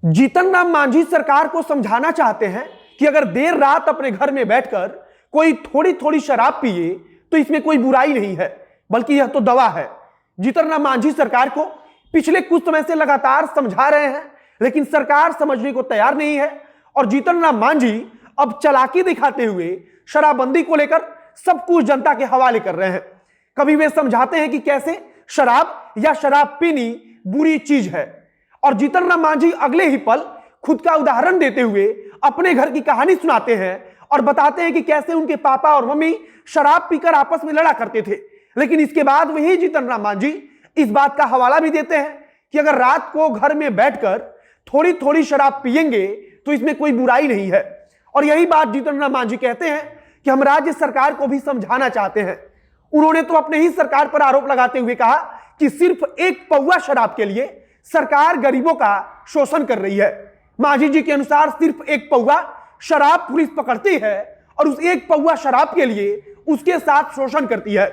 जीतन राम मांझी सरकार को समझाना चाहते हैं कि अगर देर रात अपने घर में बैठकर कोई थोड़ी थोड़ी शराब पिए तो इसमें कोई बुराई नहीं है, बल्कि यह तो दवा है। जीतन राम मांझी सरकार को पिछले कुछ समय से लगातार समझा रहे हैं, लेकिन सरकार समझने को तैयार नहीं है। और जीतन राम मांझी अब चालाकी दिखाते हुए शराबबंदी को लेकर सब कुछ जनता के हवाले कर रहे हैं। कभी वे समझाते हैं कि कैसे शराब या शराब पीनी बुरी चीज है, और जीतन राम मांझी अगले ही पल खुद का उदाहरण देते हुए अपने घर की कहानी सुनाते हैं और बताते हैं कि कैसे उनके पापा और मम्मी शराब पीकर आपस में लड़ा करते थे। लेकिन इसके बाद वही जीतन राम मांझी इस बात का हवाला भी देते हैं कि अगर रात को घर में बैठकर थोड़ी थोड़ी शराब पिएंगे तो इसमें कोई बुराई नहीं है। और यही बात जीतन राम मांझी कहते हैं कि हम राज्य सरकार को भी समझाना चाहते हैं। उन्होंने तो अपने ही सरकार पर आरोप लगाते हुए कहा कि सिर्फ एक पौवा शराब के लिए सरकार गरीबों का शोषण कर रही है। मांझी जी के अनुसार सिर्फ एक पौवा शराब पुलिस पकड़ती है और उस एक पौवा शराब के लिए उसके साथ शोषण करती है।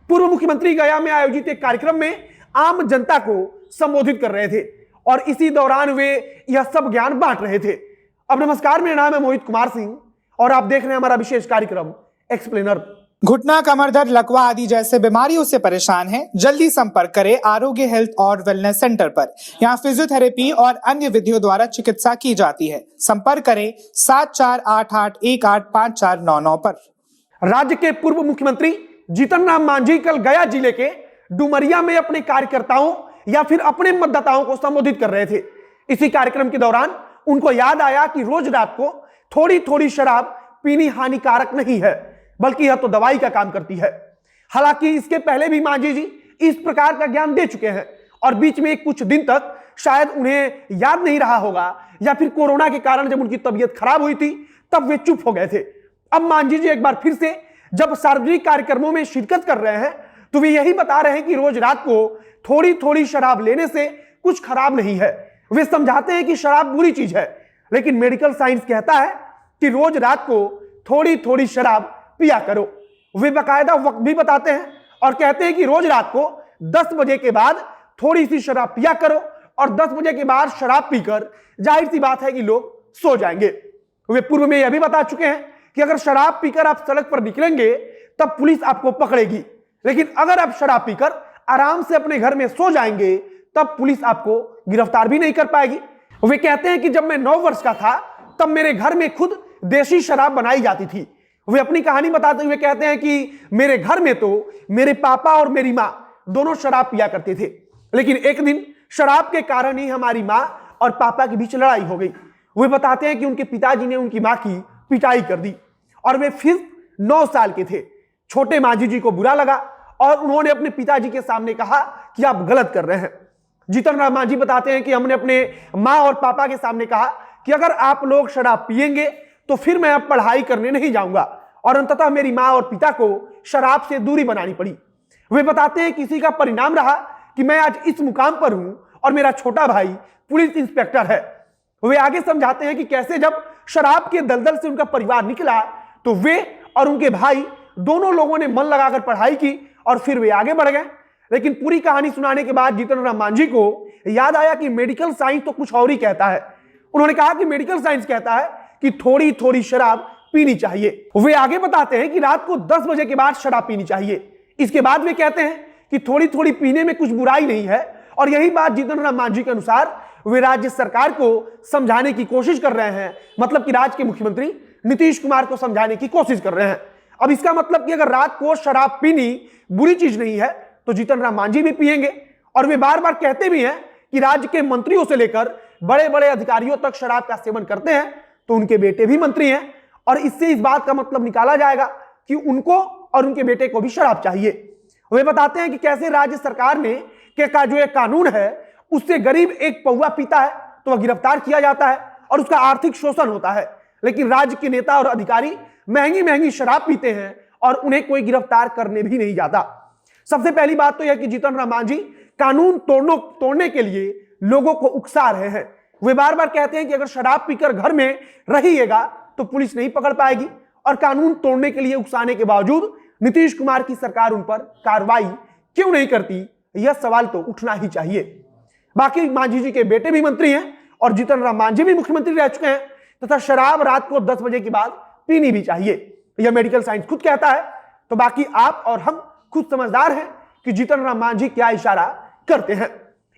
पूर्व मुख्यमंत्री गया में आयोजित एक कार्यक्रम में आम जनता को संबोधित कर रहे थे और इसी दौरान वे यह सब ज्ञान बांट रहे थे। अब नमस्कार, मेरा नाम है मोहित कुमार सिंह और आप देख रहे हैं हमारा विशेष कार्यक्रम एक्सप्लेनर। घुटना, कमर दर्द, लकवा आदि जैसे बीमारियों से परेशान हैं? जल्दी संपर्क करें आरोग्य हेल्थ और वेलनेस सेंटर पर। यहाँ फिजियोथेरेपी और अन्य विधियों द्वारा चिकित्सा की जाती है। संपर्क करें 7488185499 पर। राज्य के पूर्व मुख्यमंत्री जीतन राम मांझी कल गया जिले के डुमरिया में अपने कार्यकर्ताओं या फिर अपने मतदाताओं को संबोधित कर रहे थे। इसी कार्यक्रम के दौरान उनको याद आया कि रोज रात को थोड़ी थोड़ी शराब पीनी हानिकारक नहीं है, बल्कि यह तो दवाई का काम करती है। हालांकि इसके पहले भी मांझी जी इस प्रकार का ज्ञान दे चुके हैं और बीच में कुछ दिन तक शायद उन्हें याद नहीं रहा होगा, या फिर कोरोना के कारण जब उनकी तबीयत खराब हुई थी तब वे चुप हो गए थे। अब मांझी जी एक बार फिर से जब सार्वजनिक कार्यक्रमों में शिरकत कर रहे हैं तो वे यही बता रहे हैं कि रोज रात को थोड़ी थोड़ी शराब लेने से कुछ खराब नहीं है। वे समझाते हैं कि शराब बुरी चीज है, लेकिन मेडिकल साइंस कहता है कि रोज रात को थोड़ी थोड़ी शराब पिया करो। वे बाकायदा वक्त भी बताते हैं और कहते हैं कि रोज रात को 10 बजे के बाद थोड़ी सी शराब पिया करो और 10 बजे के बाद शराब पीकर जाहिर सी बात है कि लोग सो जाएंगे। वे पूर्व में यह भी बता चुके हैं कि अगर शराब पीकर आप सड़क पर निकलेंगे तब पुलिस आपको पकड़ेगी, लेकिन अगर आप शराब पीकर आराम से अपने घर में सो जाएंगे तब पुलिस आपको गिरफ्तार भी नहीं कर पाएगी। वे कहते हैं कि जब मैं 9 वर्ष का था तब मेरे घर में खुद देसी शराब बनाई जाती थी। वे अपनी कहानी बताते हुए कहते हैं कि मेरे घर में तो मेरे पापा और मेरी माँ दोनों शराब पिया करते थे, लेकिन एक दिन शराब के कारण ही हमारी माँ और पापा के बीच लड़ाई हो गई। वे बताते हैं कि उनके पिताजी ने उनकी माँ की पिटाई कर दी और वे फिर 9 साल के थे। छोटे मांझी जी को बुरा लगा और उन्होंने अपने पिताजी के सामने कहा कि आप गलत कर रहे हैं। जीतन राम मांझी बताते हैं कि हमने अपने माँ और पापा के सामने कहा कि अगर आप लोग शराब पिएंगे तो फिर मैं अब पढ़ाई करने नहीं जाऊंगा, और अंततः मेरी माँ और पिता को शराब से दूरी बनानी पड़ी। वे बताते हैं कि इसी का परिणाम रहा कि मैं आज इस मुकाम पर हूं और मेरा छोटा भाई पुलिस इंस्पेक्टर है। वे आगे समझाते हैं कि कैसे जब शराब के दलदल से उनका परिवार निकला तो वे और उनके भाई दोनों लोगों ने मन लगाकर पढ़ाई की और फिर वे आगे बढ़ गए। लेकिन पूरी कहानी सुनाने के बाद जीतन राम मांझी को याद आया कि मेडिकल साइंस तो कुछ और ही कहता है। उन्होंने कहा कि मेडिकल साइंस कहता है कि थोड़ी थोड़ी शराब पीनी चाहिए। वे आगे बताते हैं कि रात को 10 बजे के बाद शराब पीनी चाहिए। इसके बाद वे कहते हैं कि थोड़ी थोड़ी पीने में कुछ बुराई नहीं है। और यही बात जीतन राम मांझी के अनुसार वे राज्य सरकार को समझाने की कोशिश कर रहे हैं, मतलब कि राज्य के मुख्यमंत्री नीतीश कुमार को समझाने की कोशिश कर रहे हैं। अब इसका मतलब कि अगर रात को शराब पीनी बुरी चीज नहीं है तो जीतन राम मांझी भी पिएंगे। और वे बार बार कहते भी हैं कि राज्य के मंत्रियों से लेकर बड़े बड़े अधिकारियों तक शराब का सेवन करते हैं, तो उनके बेटे भी मंत्री हैं और इससे इस बात का मतलब निकाला जाएगा कि उनको और उनके बेटे को भी शराब चाहिए। वे बताते हैं कि कैसे राज्य सरकार ने का जो एक कानून है उससे गरीब एक पौवा पीता है तो वह गिरफ्तार किया जाता है और उसका आर्थिक शोषण होता है, लेकिन राज्य के नेता और अधिकारी महंगी महंगी शराब पीते हैं और उन्हें कोई गिरफ्तार करने भी नहीं जाता। सबसे पहली बात तो यह कि जीतन राम मांझी कानून तोड़ने के लिए लोगों को उकसा रहे हैं। वे बार बार कहते हैं कि अगर शराब पीकर घर में रहिएगा तो पुलिस नहीं पकड़ पाएगी, और कानून तोड़ने के लिए उकसाने के बावजूद नीतीश कुमार की सरकार उन पर कार्रवाई क्यों नहीं करती, यह सवाल तो उठना ही चाहिए। बाकी मांझी जी के बेटे भी मंत्री हैं और जीतन राम मांझी भी मुख्यमंत्री रह चुके हैं तथा शराब रात को 10 बजे के बाद पीनी भी चाहिए, यह मेडिकल साइंस खुद कहता है। तो बाकी आप और हम खुद समझदार हैं कि जीतन राम मांझी क्या इशारा करते हैं।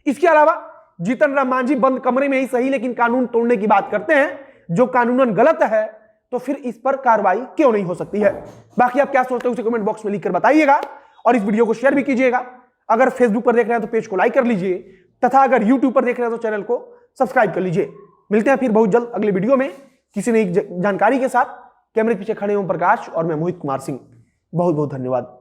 इसके अलावा जीतन राम मांझी बंद कमरे में ही सही लेकिन कानून तोड़ने की बात करते हैं, जो कानूनन गलत है, तो फिर इस पर कार्रवाई क्यों नहीं हो सकती है। बाकी आप क्या सोचते हैं उसे कमेंट बॉक्स में लिखकर बताइएगा और इस वीडियो को शेयर भी कीजिएगा। अगर फेसबुक पर देख रहे हैं तो पेज को लाइक कर लीजिए तथा अगर यूट्यूब पर देख रहे हैं तो चैनल को सब्सक्राइब कर लीजिए। मिलते हैं फिर बहुत जल्द अगले वीडियो में किसी नई जानकारी के साथ। कैमरे के पीछे खड़े ओम प्रकाश और मैं मोहित कुमार सिंह। बहुत बहुत धन्यवाद।